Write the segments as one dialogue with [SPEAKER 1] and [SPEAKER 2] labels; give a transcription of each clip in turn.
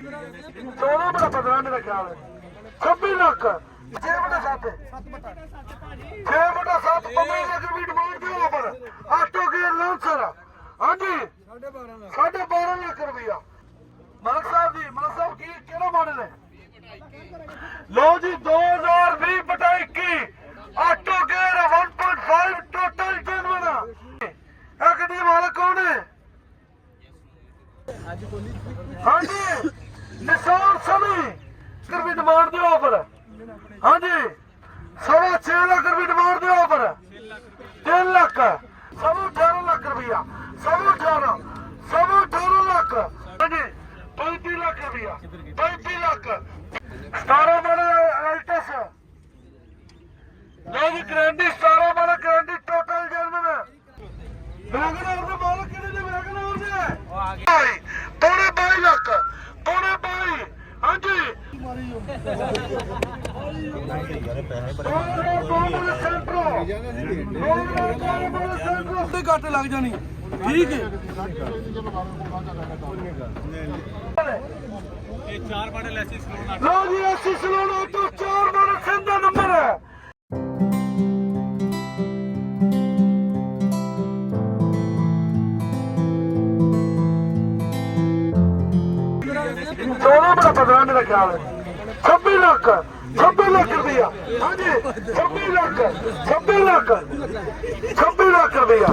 [SPEAKER 1] 16 ਬੜਾ 15 ਮੇਰਾ ਖਿਆਲ ਹੈ 26 ਲੱਖ 6 ਬਟਾ 7 6 ਬਟਾ 7 15 ਲੱਖ ਰੁਪਏ ਡਿਮਾਂਡ ਦੇ ਉੱਪਰ ਆਟੋ ਕੇ ਲਾਂਸਰ ਹਾਂਜੀ 12.5 ਲੱਖ ਰੁਪਇਆ ਮਲਕ ਸਾਹਿਬ ਜੀ ਮਲਕ ਸਾਹਿਬ ਕੀ ਕਿਹੜਾ ਮਾਡਲ ਹੈ ਲੋ ਜੀ 2020 ਬਟਾ 21 ਆਟੋ ਗੇਅਰ 1.5 ਟੋਟਲ ਜਨਵਨ ਇਹ ਗੱਡੀ ਦਾ ਮਾਲਕ ਕੌਣ ਹੈ ਹਾਂਜੀ ਨਿਸ਼ਾਨ ਸਮੀ ਰੁਪਏ ਡਿਮਾਂਡ ਦੇ ਉੱਪਰ ਹਾਂਜੀ 6.5 ਲੱਖ ਰੁਪਏ ਡਿਮਾਂਡ ਦੇ ਉੱਪਰ 3 ਲੱਖ 18 ਲੱਖ ਰੁਪਇਆ 18 ਲੱਖ ਹਾਂਜੀ 35 ਲੱਖ ਰੁਪਇਆ 35 ਲੱਖ 17 ਮਾਡਲ ਅਲਟਸ ਲੋ ਜੀ ਗਰੰਟੀ 17 ਮਾਡਲ ਗਰੰਟੀ ਟੋਟਲ ਜਨਮ ਵੈਗਨਰ ਦੇ ਮਾਲਕ ਕਿਹੜੇ ਨੇ ਵੈਗਨਰ ਦੇ ਪੌਣੇ 22 ਲੱਖ ਪੌਣੇ 22 ਹਾਂਜੀ ਘੱਟ ਲੱਗ ਜਾਣੀ ਠੀਕ ਹੈ ਇਹ 4 ਮਾਡਲ ਐਸੀ ਸਲੂਨ ਲੋ ਜੀ ਐਸੀ ਸਲੂਨ ਆਟੋ 4 ਮਾਡਲ ਸਿੰਧਾ ਨੰਬਰ ਹੈ सोलह बड़ा 15 मेरा ख्याल है 26 लाख रुपया ਹਾਂਜੀ 26 ਲੱਖ ਰੁਪਇਆ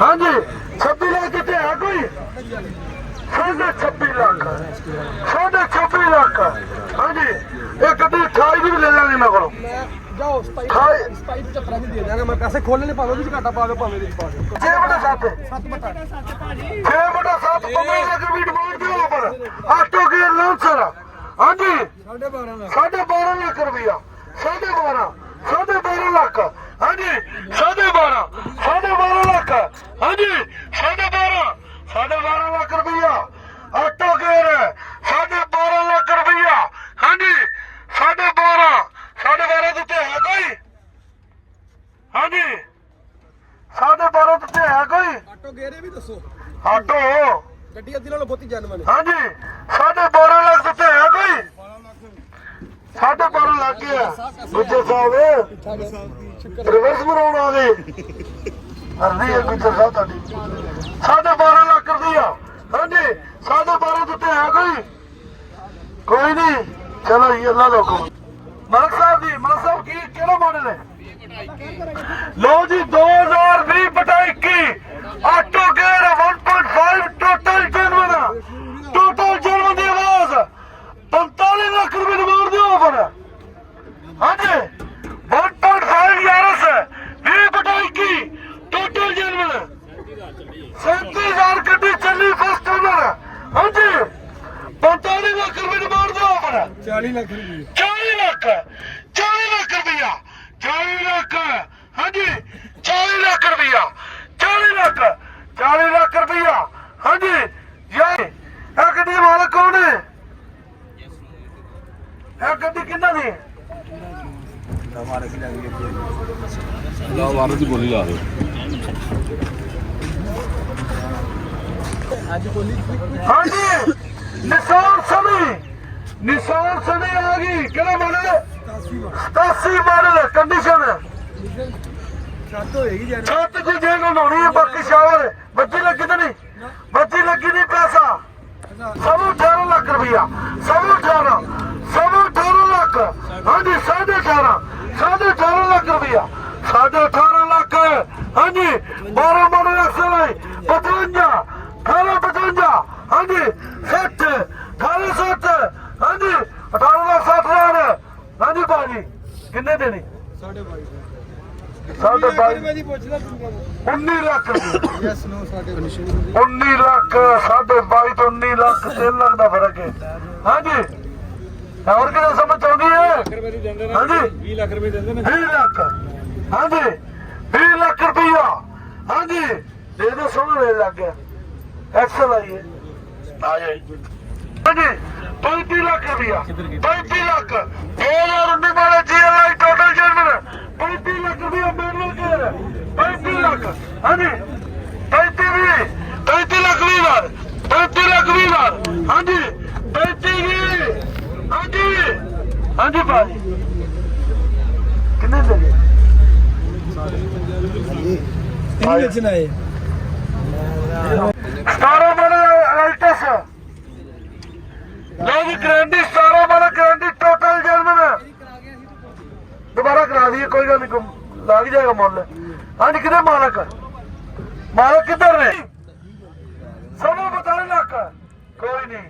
[SPEAKER 1] ਹਾਂਜੀ 26 ਲੱਖ ਕਿਤੇ ਹੈ ਕੋਈ 26 ਲੱਖ ਹਾਂਜੀ ਇਹ ਕਦੀ 28 ਵੀ ਲੈ ਲਾਂਗੇ ਇਹਨਾਂ ਕੋਲੋਂ ਜਾਓ ਸਪਾਈ 75 ਵੀ ਦੇ ਦਾਂਗਾ ਮੈਂ ਪੈਸੇ ਖੋਲਣੇ ਪਾਵੇ ਵਿੱਚ ਘਾਟਾ ਪਾ ਦਿਓ ਭਾਵੇਂ ਵਿੱਚ ਪਾ ਦਿਓ 6 ਬਟਾ 7 6 ਬਟਾ 7 15 ਲੱਖ ਰੁਪਏ ਡਿਮਾਂਡ ਦੇ ਉੱਪਰ ਆਟੋ ਗੇਅਰ ਲਾਂਸਰ ਹਾਂਜੀ 12.5 ਲੱਖ ਰੁਪਇਆ 12.5 ਲੱਖ ਹਾਂਜੀ 12.5 ਲੱਖ ਹਾਂਜੀ 12.5 ਲੱਖ ਰੁਪਇਆ ਆਟੋ ਗੇਅਰ 12.5 ਲੱਖ ਰੁਪਇਆ ਹਾਂਜੀ 12.5 ਦਿੱਤੇ ਹੈ ਕੋਈ ਹਾਂਜੀ 12.5 ਦਿੱਤੇ ਹੈ ਕੋਈ ਆਟੋ ਗੇਅਰ ਵੀ ਦੱਸੋ ਆਟੋ ਗੱਡੀ ਅੱਧੀ ਨਾਲੋਂ ਬਹੁਤੀ ਜਨਮ ਨੇ ਹਾਂਜੀ 12.5 ਲੱਖ ਦਿੱਤੇ ਹੈ ਕੋਈ 12.5 ਲੱਖ ਗਿਆ ਗੁੱਜਰ ਸਾਹਿਬ ਰਿਵਰਸ ਬਣਾਉਣ ਆ ਗਏ ਅਰਦੀ ਹੈ ਗੁੱਜਰ ਸਾਹਿਬ ਤੁਹਾਡੀ 12.5 ਲੱਖ ਰੁਪਇਆ ਹਾਂਜੀ 12.5 ਦਿੱਤੇ ਹੈ ਕੋਈ ਨਹੀਂ ਚਲੋ ਜੀ ਅੱਲਾ ਦਾ ਹੁਕਮ ਮਲਕ ਸਾਹਿਬ ਜੀ ਮਲਕ ਸਾਹਿਬ ਕੀ ਕਿਹੜਾ ਮਾਡਲ ਹੈ ਲੋ ਜੀ 2020 ਬਟਾ 21 ਆਟੋ ਗੇਅਰ 1.5 ਟੋਟਲ ਜਨਮ ਦੀ ਆਵਾਜ਼ 45 ਲੱਖ ਰੁਪਏ ਡਿਮਾਂਡ ਦੇ ਉੱਪਰ ਹਾਂਜੀ 1.5 ਯਾਰਸ 20 ਬਟਾ 21 ਟੋਟਲ ਜਨਮ 37,000 ਗੱਡੀ ਚੱਲੀ ਫਸਟ ਓਨਰ ਹਾਂਜੀ 45 ਲੱਖ ਰੁਪਏ ਡਿਮਾਂਡ ਦੇ ਉੱਪਰ 40 ਲੱਖ ਰੁਪਇਆ 40 ਲੱਖ ਹਾਂਜੀ 40 ਲੱਖ ਰੁਪਇਆ 40 ਲੱਖ ਰੁਪਇਆ ਹਾਂਜੀ ਇਹ ਗੱਡੀ ਦਾ ਮਾਲਕ ਕੌਣ ਹੈ ਇਹ ਗੱਡੀ ਕਿੰਨਾ ਦੀ
[SPEAKER 2] ਦੀ ਬੋਲੀ ਲਾ ਦਿਓ
[SPEAKER 1] ਹਾਂਜੀ ਨਿਸ਼ਾਨ ਸਮੀ ਆ ਗਈ ਕਿਹੜਾ ਮਾਡਲ 87 ਮਾਡਲ ਕੰਡੀਸ਼ਨ ਛੱਤ ਜੀ ਜੇ ਲਾਉਣੀ ਹੈ ਬਾਕੀ ਸ਼ਾਵਰ ਬੱਜੀ ਲੱਗੀ ਤਾਂ ਨਹੀਂ ਬੱਜੀ ਲੱਗੀ ਨਹੀਂ ਪੈਸਾ 18 ਲੱਖ ਰੁਪਇਆ 18 ਲੱਖ ਹਾਂਜੀ 18 ਲੱਖ ਰੁਪਇਆ 18 ਲੱਖ ਹਾਂਜੀ 12 ਮਾਡਲ ਐਕਸਲ 55 1855 ਹਾਂਜੀ 60 1860 ਹਾਂਜੀ 18,60,000 ਹਾਂਜੀ ਭਾਜੀ ਕਿੰਨੇ ਦੇਣੀ 22.5 19 ਲੱਖ 19 ਲੱਖ 22.5 ਤੋਂ 19 ਲੱਖ 3 ਲੱਖ ਦਾ ਫਰਕ ਹੈ ਹਾਂਜੀ ਹੋਰ ਕਿਹੜਾ ਸਮਝ ਆਉਂਦੀ ਹੈ ਹਾਂਜੀ 20 ਲੱਖ ਰੁਪਏ ਦਿੰਦੇ ਨੇ 20 ਲੱਖ ਹਾਂਜੀ 20 ਲੱਖ ਰੁਪਇਆ ਹਾਂਜੀ ਦੇ ਦੋ ਸੋਹਣਾ ਰੇਟ ਲੱਗ ਗਿਆ ਐਕਸਲ ਆਈਏ ਆ ਜਾਏ ਹਾਂਜੀ 35 ਲੱਖ ਰੁਪਇਆ 35 ਲੱਖ 2019 ਵਾਲੇ GLI ਟੋਟਲ ਜਨਮ 35 ਲੱਖ ਰੁਪਇਆ ਮੇਰੇ ਕੋਲ 35 ਲੱਖ ਹਾਂਜੀ 35 ਲੱਖ 20 35 ਲੱਖ ਲਖਵੀਰ ਹਾਂਜੀ 35 ਹਾਂਜੀ ਹਾਂਜੀ ਭਾਜੀ ਕਿੰਨੇ ਦੇ
[SPEAKER 2] ਕਿੰਨੇ ਵੇਚਣਾ ਹੈ
[SPEAKER 1] 17 ਮਾਡਲ ਅਲਟਸ ਲੋ ਜੀ guarantee 17 model guarantee total German दोबारा करा दिए कोई गल नहीं लग जाएगा मुल हाँ जी किधर मालक किधर ने सब बताने लग कोई नहीं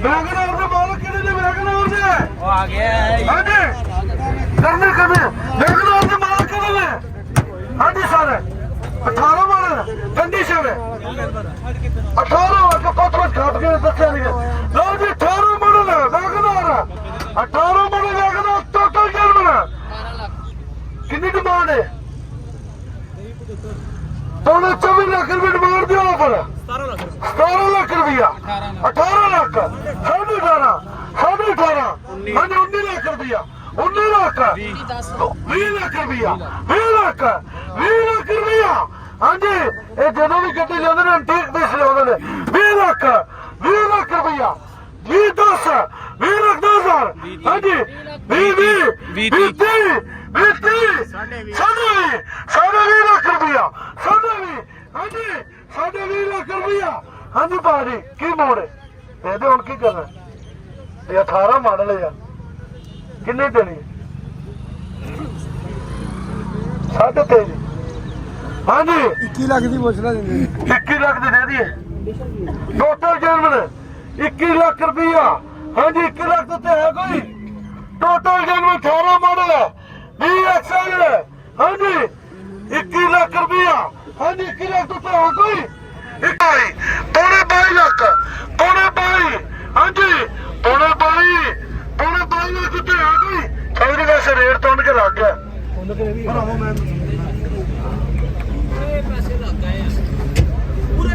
[SPEAKER 1] वैगनआर का मालक किधर ने वैगनआर ने
[SPEAKER 2] आ गया
[SPEAKER 1] हाँ जी करने वैगनआर के मालक किधर ने हाँ जी सर 18 मॉडल कंडीशन है 18 का कुछ घट के दसिया नहीं लो जी 18 मॉडल है WagonR 18 model WagonR total German कितनी डिमांड है 24 लाख रुपए डिमांड दिया ऑफर 17 लाख रुपया 18 लाख 18.5 हाँ 19 लाख रुपया 19 लाख 20 लाख रुपया 20 लाख रुपया हाँ जी ये जो भी गड्डी लिया एंटीक पीस लिया 20 लाख रुपया 10 लाख 10,000 हाँ जी 20 साढ़े 20 लाख रुपया हाँ जी साढ़े 20 लाख रुपया हाँ जी भाजी की मोड़ है दे हम की करना ये 18 मॉडल है किन्ने देनी 23.5 हाँ जी
[SPEAKER 2] 21 ਲੱਖ ਦੀ ਪੁੱਛਣਾ ਦਿੰਦੇ
[SPEAKER 1] 21 लाख ਦੀ दे दिए टोटल जर्मन 21 लाख रुपया हाँ जी 21 लाख तो है कोई टोटल जर्मन 18 मॉडल है BXL है हाँ जी 21 लाख रुपया हाँ जी 21 लाख तो है कोई 22 लाख हाँ जी 22 लाख तो है कोई थोड़ी वैसे रेट तो उनके लग गया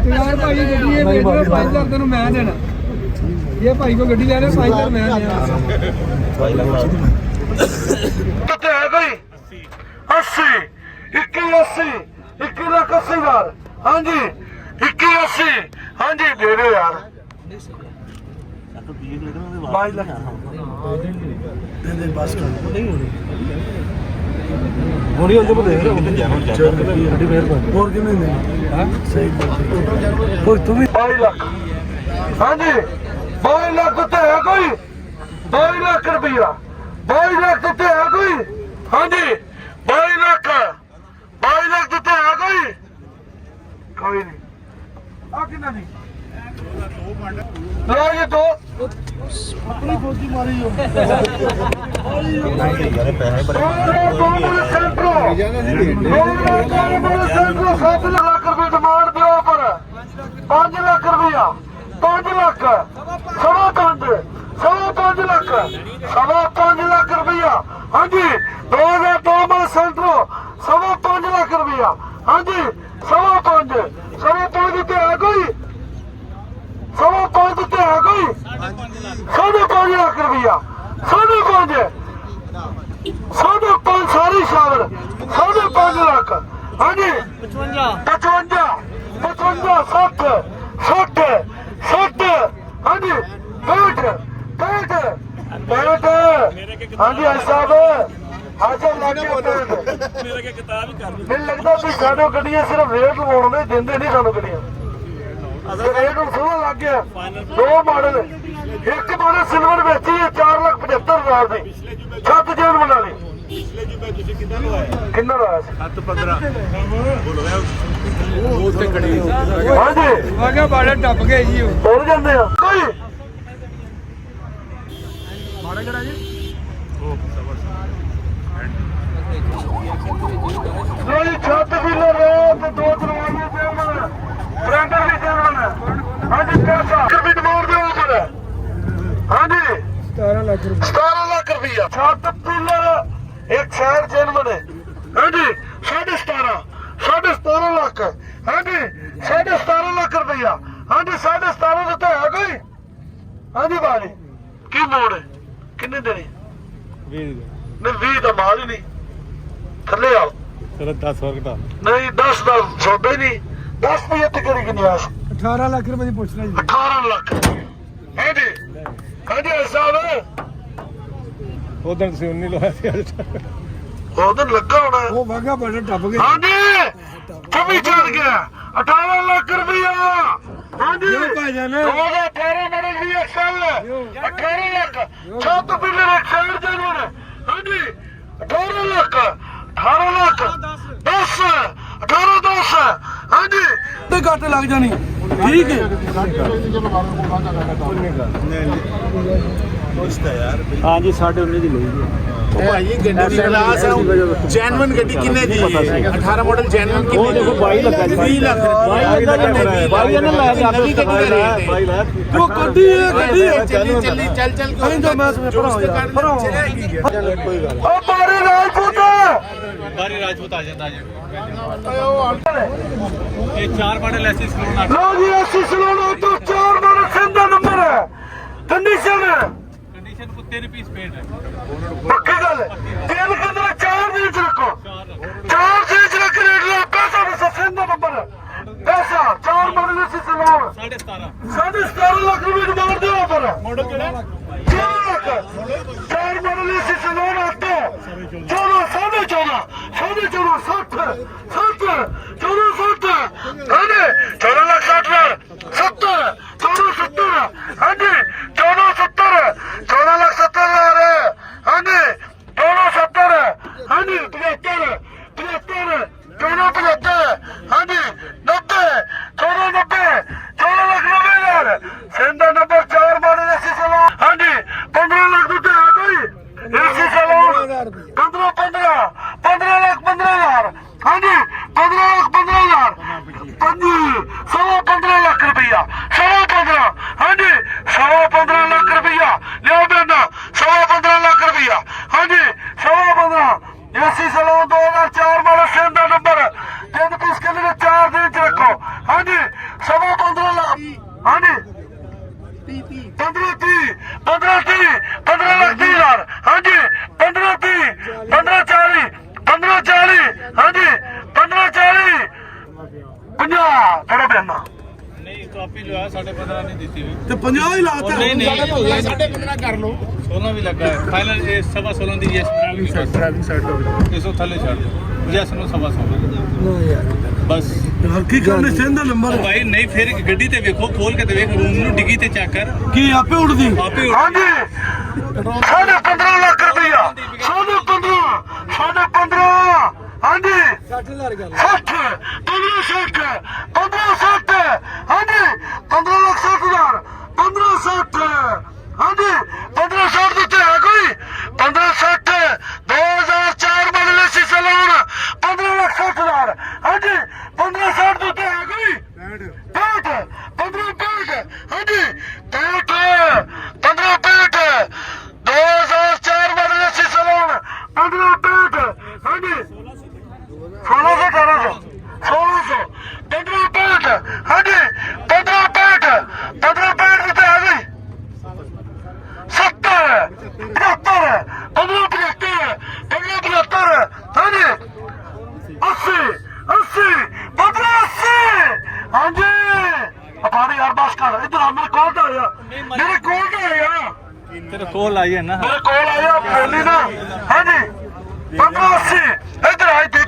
[SPEAKER 2] यार भाई ਗੱਡੀ ਇਹ ਵੇਚ ਲਓ 5000 ਤੈਨੂੰ ਮੈਂ ਦੇਣਾ ਇਹ ਭਾਈ ਕੋ ਗੱਡੀ ਲੈ ਰਹੇ 5000 ਮੈਂ ਦੇਣਾ
[SPEAKER 1] ਕਿੱਥੇ ਹੈ ਕੋਈ 80 21 ਲੱਖ 80 ਹਜ਼ਾਰ ਹਾਂਜੀ 21 ਹਾਂਜੀ ਦੇ ਦਿਓ ਯਾਰ 22 ਲੱਖ ਦੇ ਬਸ ਕਰ ਨਹੀਂ ਹੋਣੀ ਉਹ ਦੇਖ ਰਹੇ ਗੱਡੀ ਮਿਹਰਬਾਨੀ ਹੋਰ ਕਿੰਨੇ ਨੇ ਹਾਂ ਸਹੀ ਹੋਰ ਤੂੰ ਵੀ 22 ਲੱਖ ਹਾਂਜੀ 22 ਲੱਖ ਤੇ ਹੈ ਕੋਈ 22 ਲੱਖ ਰੁਪਇਆ 22 ਲੱਖ ਤੇ ਹੈ ਕੋਈ ਹਾਂਜੀ 22 ਲੱਖ ਤੇ ਹੈ ਕੋਈ ਨਹੀਂ ਆ ਕਿੰਨਾ ਨਹੀਂ ਲੋ ਇਹ ਦੋ ਆਪਣੀ ਫੌਜੀ ਮਾਰੀ ਹੋ ਸੈਂਟਰੋ 7 ਲੱਖ ਰੁਪਏ ਡਿਮਾਂਡ ਦਿਓ ਪਰ 5 ਲੱਖ ਰੁਪਇਆ 5 ਲੱਖ ਸਵਾ 5 ਲੱਖ ਸਵਾ 5 ਲੱਖ ਰੁਪਇਆ ਹਾਂਜੀ 2002 में ਸੈਂਟਰੋ ਸਵਾ 5 ਲੱਖ ਰੁਪਇਆ ਹਾਂਜੀ ਸਵਾ 5 ਦਿੱਤੇ ਹੈ ਕੋਈ सवा 5 ਦਿੱਤੇ ਹੈ ਕੋਈ 5.5 ਲੱਖ ਰੁਪਇਆ 5.5 ਸਾਰੀ ਸ਼ਾਮਲ 5.5 ਲੱਖ ਹਾਂਜੀ 55 60 ਹਾਂਜੀ 65 ਹਾਂਜੀ ਆਈ ਸਾਹਿਬ ਆਜਾ ਲੱਗੇ ਮੇਰੇ ਕੇ ਕਿਤਾਬ ਹੀ ਕਰ ਮੈਨੂੰ ਲੱਗਦਾ ਵੀ ਸਾਡੇ ਗੱਡੀਆਂ ਸਿਰਫ ਰੇਟ ਲਵਾਉਣ ਦੇ ਦਿੰਦੇ ਨਹੀਂ ਸਾਨੂੰ ਗੱਡੀਆਂ ਰੇਟ ਨੂੰ ਸੋਹਣਾ ਲੱਗ ਗਿਆ 2 ਮਾਡਲ ਇੱਕ ਮਾਡਲ ਸਿਲਵਰ ਵੇਚੀ ਹੈ 4,75,000 ਦੀ ਛੱਤ ਜੇਨ ਬਣਾ ਲਈ ਕਿੰਨਾ ਲਵਾਇਆ ਸੀ
[SPEAKER 3] 7-15 ਉੱਥੇ ਖੜੀ
[SPEAKER 1] ਹਾਂਜੀ
[SPEAKER 2] ਮੈਂ ਕਿਹਾ ਬਾੜੇ ਟੱਪ ਗਏ ਜੀ ਉਹ
[SPEAKER 1] ਹੋਰ ਜਾਂਦੇ ਆ ਕੋਈ
[SPEAKER 3] ਮਾੜਾ ਕਿਹੜਾ ਜੀ
[SPEAKER 1] ਨਹੀਂ ਛੱਤ ਵੀਲਰ ਤੇ 2 ਦਰਵਾਜ਼ੇ ਜੇਨ ਬ੍ਰਾਂਡਰ ਵੀ ਜੇਨ ਹਾਂਜੀ ਪੈਸਾ ਵੀ ਡਿਮਾਂਡ ਦੇ ਉੱਪਰ ਹਾਂਜੀ
[SPEAKER 2] 17 ਲੱਖ ਰੁਪਏ
[SPEAKER 1] 17 ਲੱਖ ਰੁਪਇਆ ਛੱਤ ਪੀਲਰ ਇੱਕ ਸ਼ਹਿਰ ਜਨਮਨ ਹੈ ਹਾਂਜੀ 17.5 ਲੱਖ ਹਾਂਜੀ 17.5 ਲੱਖ ਰੁਪਇਆ ਹਾਂਜੀ 17.5 ਦਿੱਤਾ ਹੈ ਕੋਈ ਹਾਂਜੀ ਬਾਜੀ ਕੀ ਮੋੜ ਹੈ ਕਿੰਨੇ ਦੇਣੇ
[SPEAKER 3] 20
[SPEAKER 1] ਨਹੀਂ 20 ਦਾ ਮਾਲ ਹੀ ਨਹੀਂ ਥੱਲੇ ਆਓ
[SPEAKER 3] ਚਲੋ 10 ਹੋਰ ਘਟਾ
[SPEAKER 1] ਨਹੀਂ 10 ਦਾ ਸੌਦਾ ਹੀ ਨਹੀਂ 10 75 ਕਿਹੜੀ ਗੁੰਜਾਇਸ਼
[SPEAKER 2] 18 ਲੱਖ ਰੁਪਏ ਦੀ ਪੁੱਛ ਰਿਹਾ ਜੀ
[SPEAKER 1] 18 ਲੱਖ ਹਾਂਜੀ ਹਾਂਜੀ ਸਾਹਿਬ
[SPEAKER 3] ਉਦੋਂ ਤੁਸੀਂ 19 ਲਵਾਇਆ ਸੀ ਅੱਜ
[SPEAKER 1] ਉਹਦੇ ਲੱਗਾ ਹੋਣਾ
[SPEAKER 2] ਉਹ ਵਾਗਾ ਬੜਾ ਟੱਪ ਗਿਆ
[SPEAKER 1] ਹਾਂਜੀ ਕਮੀ ਚੜ ਗਿਆ 18 ਲੱਖ ਰੁਪਇਆ ਹਾਂਜੀ
[SPEAKER 2] ਜੋ ਭਾਜਨ
[SPEAKER 1] 2018 ਮਾਡਲ ਵੀ ਐਕਸਲ 18 ਲੱਖ 7 ਪਿਲਰ ਐਕਸਲ ਦੇ ਨੇ ਹਾਂਜੀ 18 ਲੱਖ 18 ਲੱਖ 10 18 10 ਹਾਂਜੀ
[SPEAKER 2] ਤੇ ਘੱਟ ਲੱਗ ਜਾਣੀ ਠੀਕ ਹੈ
[SPEAKER 3] ਹਾਂ ਜੀ 19.5 ਦੀ ਲਈ
[SPEAKER 4] ਭਾਈ ਗੱਡੀ ਦੀ ਕਲਾਸ ਜੈਨੂਇਨ ਗੱਡੀ ਕਿੰਨੇ ਦੀ ਹੈ 18 ਮਾਡਲ ਜੈਨੂਇਨ ਕਿੰਨੇ ਦੀ
[SPEAKER 3] 22 ਲੱਖ
[SPEAKER 4] 20 ਲੱਖ
[SPEAKER 3] 22 ਇਹਨਾਂ ਲੈ ਕੇ
[SPEAKER 4] ਨਵੀਂ ਗੱਡੀ ਦਾ ਰੇਟ ਹੈ
[SPEAKER 3] 22 ਲੱਖ
[SPEAKER 2] ਜੋ ਗੱਡੀ ਹੈ ਗੱਡੀ ਹੈ
[SPEAKER 4] ਚੱਲੀ ਚੱਲ
[SPEAKER 2] ਅਸੀਂ ਤਾਂ ਮੈਂ ਭਰਾਓ
[SPEAKER 3] ਕੋਈ ਗੱਲ
[SPEAKER 1] ਉਹ ਬਾਰੇ ਰਾਜਪੂਤ
[SPEAKER 3] ਬਾਰੀ ਰਾਜਪੂਤ ਆ ਜਾਂਦਾ ਜੀ ਇਹ 4 ਮਾਡਲ ਐਸੀ ਸਲੂਨ ਆ
[SPEAKER 1] ਲੋ ਜੀ ਅਸੀਂ ਸਲੋਨਾ ਤੋਂ 4 ਮਾਡਲ ਸਿੰਦਾ ਨੰਬਰ ਹੈ ਕੰਡੀਸ਼ਨ
[SPEAKER 3] ਕੰਡੀਸ਼ਨ ਕੋ 3 ਪੀਸ ਪੇਂਟ ਹੈ
[SPEAKER 1] ਪੱਕੀ ਗੱਲ ਤਿੰਨ ਕੰਦਰਾ 4 ਦੇ ਵਿੱਚ ਰੱਖੋ 4 ਦੇ ਵਿੱਚ ਰੱਖ ਰੇਟ ਲਾ ਪੈਸਾ ਦਾ ਸਿੰਦਾ ਨੰਬਰ ਪੈਸਾ 4 ਮਾਡਲ ਅਸੀਂ ਸਲੋਨਾ
[SPEAKER 3] 17.5
[SPEAKER 1] 17 ਲੱਖ ਰੁਪਏ ਡਿਮਾਂਡ ਦੇ ਆਫਰ
[SPEAKER 3] ਮਾਡਲ ਕਿਹੜਾ
[SPEAKER 1] 4 ਲੱਖ 4 ਮਾਡਲ ਅਸੀਂ ਸਲੋਨਾ ਤੋਂ 14 14 60 14 60 ਹਾਂਜੀ 14 ਲੱਖ 60 70 14 70 ਹਾਂਜੀ 14 70 14 ਲੱਖ 70 ਹਜ਼ਾਰ ਹਾਂਜੀ 14 70 ਹਾਂਜੀ 75 75 14 75 ਹਾਂਜੀ 90 14 90 14 ਲੱਖ 90 ਹਜ਼ਾਰ ਸਿੰਦਾ ਨੰਬਰ 4 ਮਾਡਲ ਐਸੀ ਸਲੋਨ ਹਾਂਜੀ 15 ਲੱਖ ਦੇ ਹੈ ਕੋਈ ਐਸੀ ਸਲੋਨ 15 15 15 ਲੱਖ 15 ਹਜ਼ਾਰ ਹਾਂਜੀ 15 ਲੱਖ 15 ਹਜ਼ਾਰ 15 ਲੱਖ ਰੁਪਈਆ 15 ਹਾਂਜੀ 15 ਲੱਖ ਰੁਪਈਆ ਲਿਓ ਬੇਨਾ 15 ਲੱਖ ਰੁਪਈਆ ਹਾਂਜੀ 15 ਐਸੀ ਸਲੋਨ 2004 ਵਾਲਾ ਸਿੰਦਾ ਨੰਬਰ ਤਿੰਨ ਪੀਸ ਕਿੰਨੇ ਦੇ 4 ਦਿਨ ਚ ਰੱਖੋ ਹਾਂਜੀ 15 ਲੱਖ ਹਾਂਜੀ 15 ਲੱਖ 30 ਹਜ਼ਾਰ ਹਾਂਜੀ 15 30 15 40 15 40 ਹਾਂਜੀ 15 40 50 ਥੋੜਾ ਬੈਨਾ
[SPEAKER 3] ਨਹੀਂ ਕਾਪੀ ਲਵਾਇਆ 15.5 ਨਹੀਂ ਦਿੱਤੀ ਵੀ
[SPEAKER 2] ਤੇ 50 ਹੀ ਲਾਤਾ
[SPEAKER 3] ਨਹੀਂ ਨਹੀਂ
[SPEAKER 4] 15.5 ਕਰ ਲਓ
[SPEAKER 3] 16 ਵੀ ਲੱਗਾ ਹੈ ਫਾਈਨਲ ਇਹ 16.5 ਦੀ ਯੈਸ
[SPEAKER 4] ਡਰਾਈਵਿੰਗ ਸਾਈਡ ਤੋਂ
[SPEAKER 3] ਇਸ ਤੋਂ ਥੱਲੇ ਛੱਡ ਦਿਓ ਯੈਸ ਨੂੰ 16.5
[SPEAKER 2] ਨਾ ਯਾਰ
[SPEAKER 3] ਬਸ
[SPEAKER 2] ਕੀ ਕਰਨੇ ਸਿੰਦਾ ਨੰਬਰ
[SPEAKER 3] ਭਾਈ ਨਹੀਂ ਫਿਰ ਗੱਡੀ ਤੇ ਵੇਖੋ ਖੋਲ ਕੇ ਤੇ ਵੇਖ ਰੂਮ ਨੂੰ ਡਿੱਗੀ ਤੇ ਚੈੱਕ ਕਰ
[SPEAKER 2] ਕੀ ਆਪੇ ਉੜਦੀ
[SPEAKER 3] ਆਪੇ
[SPEAKER 1] ਹਾਂਜੀ 15 ਲੱਖ ਰੁਪਈਆ 15 ਹਾਂਜੀ
[SPEAKER 2] 60000 ਗੱਲ
[SPEAKER 1] 60 15 60 15 60 ਹਾਂਜੀ 15 ਲੱਖ 60 ਹਜ਼ਾਰ 15 60 ਹਾਂਜੀ 15 60 ਦਿੱਤੇ ਹੈ ਕੋਈ 15 60 2004 ਮਾਡਲ ਸੀ ਸਲੂਨ 15 ਲੱਖ 60 ਹਜ਼ਾਰ ਹਾਂਜੀ 15 60 ਦਿੱਤੇ ਹੈ ਕੋਈ 65 15 65 ਹਾਂਜੀ 65 15 65 2004 ਮਾਡਲ ਸੀ ਸਲੂਨ 15 65 ਹਾਂਜੀ 1600 1600 15 65 ਹਾਂਜੀ 15 65 15 65 ਦਿੱਤੇ ਹੈ ਕੋਈ 70 75 15 75 15 75 ਹਾਂਜੀ 80 80 15 80 ਹਾਂਜੀ ਅਪਾੜੀ ਯਾਰ ਬਸ ਕਰ ਇਧਰ ਆ ਮੇਰੇ ਕੋਲ ਤਾਂ ਆਇਆ ਮੇਰੇ ਕੋਲ ਤਾਂ ਆਇਆ
[SPEAKER 3] ਤੇਰੇ ਕੋਲ ਆਈ ਹੈ ਨਾ
[SPEAKER 1] ਮੇਰੇ ਕੋਲ ਆਇਆ ਬੋਲੀ ਨਾ ਹਾਂਜੀ 15 80 ਇਧਰ ਆ ਇੱਧਰ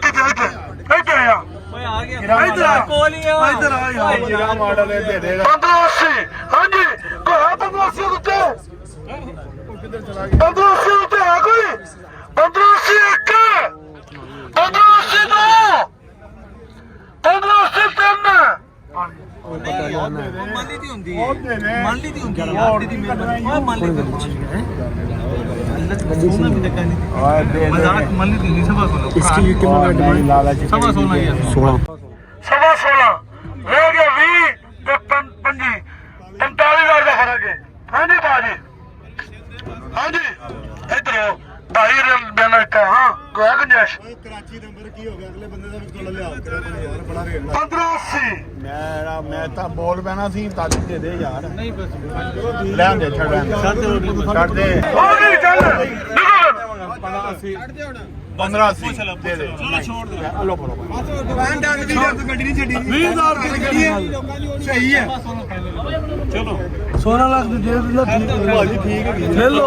[SPEAKER 1] ਆ
[SPEAKER 3] ਓਏ ਆ ਗਿਆ
[SPEAKER 1] ਇਧਰ ਆ
[SPEAKER 3] ਕੋਲ ਹੀ ਆ
[SPEAKER 1] ਇਧਰ ਆ ਯਾਰ
[SPEAKER 4] ਜਿਹੜਾ ਮਾਡਲ ਹੈ ਦੇ ਦੇਗਾ
[SPEAKER 1] 15 80 ਹਾਂਜੀ ਕੋਈ ਹੈ 15 80 ਉੱਤੇ 15 80 ਉੱਤੇ ਹੈ ਕੋਈ 15 80 ਇੱਕ 15 80 ਦੋ 15 80 ਤਿੰਨ
[SPEAKER 3] ਮੰਨ ਦੀ ਹੁੰਦੀ ਹੈ ਮੰਨ ਦੀ ਹੁੰਦੀ ਹੈ ਯਾਰ ਦੀ ਮਿਹਰਬਾਨੀ ਓਏ ਮੰਨ ਲਈ सोना भी धक्का नहीं मजाक मान ली नहीं सवा 16
[SPEAKER 4] इसकी कितना
[SPEAKER 3] सवा 16 यार
[SPEAKER 1] 16 ਰਹਿ ਗਿਆ 20 ਤੇ 25 45,000 ਦਾ ਫਰਕ ਹੈ ਹਾਂਜੀ ਬਾਜੀ ਹਾਂਜੀ ਇਧਰੋਂ ਭਾਈ ਬੈਨਾ ਕਾ ਹਾਂ ਕੋਈ ਗੁੰਜਾਇਸ਼
[SPEAKER 4] ਕਰਾਚੀ ਨੰਬਰ ਕੀ ਹੋ ਗਿਆ ਅਗਲੇ ਬੰਦੇ ਦਾ ਵੀ ਕੋਲ ਲਿਆ ਯਾਰ ਬੜਾ ਰੇਟ
[SPEAKER 1] 15 80
[SPEAKER 4] ਮੈਂ ਤਾਂ ਬੋਲ ਪੈਣਾ ਸੀ ਤਾਂ ਦੇ ਦੇ ਯਾਰ
[SPEAKER 3] नहीं बस
[SPEAKER 4] ਲੈਣ ਦੇ ਛੱਡ ਦੇ
[SPEAKER 1] ਹੋ ਗਈ ਚੱਲ
[SPEAKER 4] 1580 ਦੇ ਦੇ
[SPEAKER 3] ਚਲੋ ਛੋੜ ਦੇ
[SPEAKER 4] ਲੋ ਫੜੋ
[SPEAKER 3] ਦੁਕਾਨ ਡੰਗ ਦੀ ਗੱਡੀ ਨਹੀਂ ਛੱਡੀ
[SPEAKER 4] 20000 ਦੀ ਗੱਡੀ ਹੈ
[SPEAKER 3] ਸਹੀ ਹੈ
[SPEAKER 4] ਚਲੋ
[SPEAKER 1] 16 ਲੱਖ ਦੀ ਦੇ ਦਿੰਦਾ
[SPEAKER 4] ਭਾਜੀ ਠੀਕ ਹੈ
[SPEAKER 1] ਲੈ ਲਓ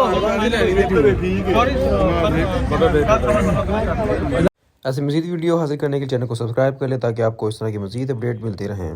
[SPEAKER 4] ਠੀਕ है
[SPEAKER 5] ऐसे मज़ीद वीडियो हासिल करने के लिए चैनल को सब्सक्राइब कर लें ताकि आपको इस तरह की मज़ीद अपडेट मिलती रहें।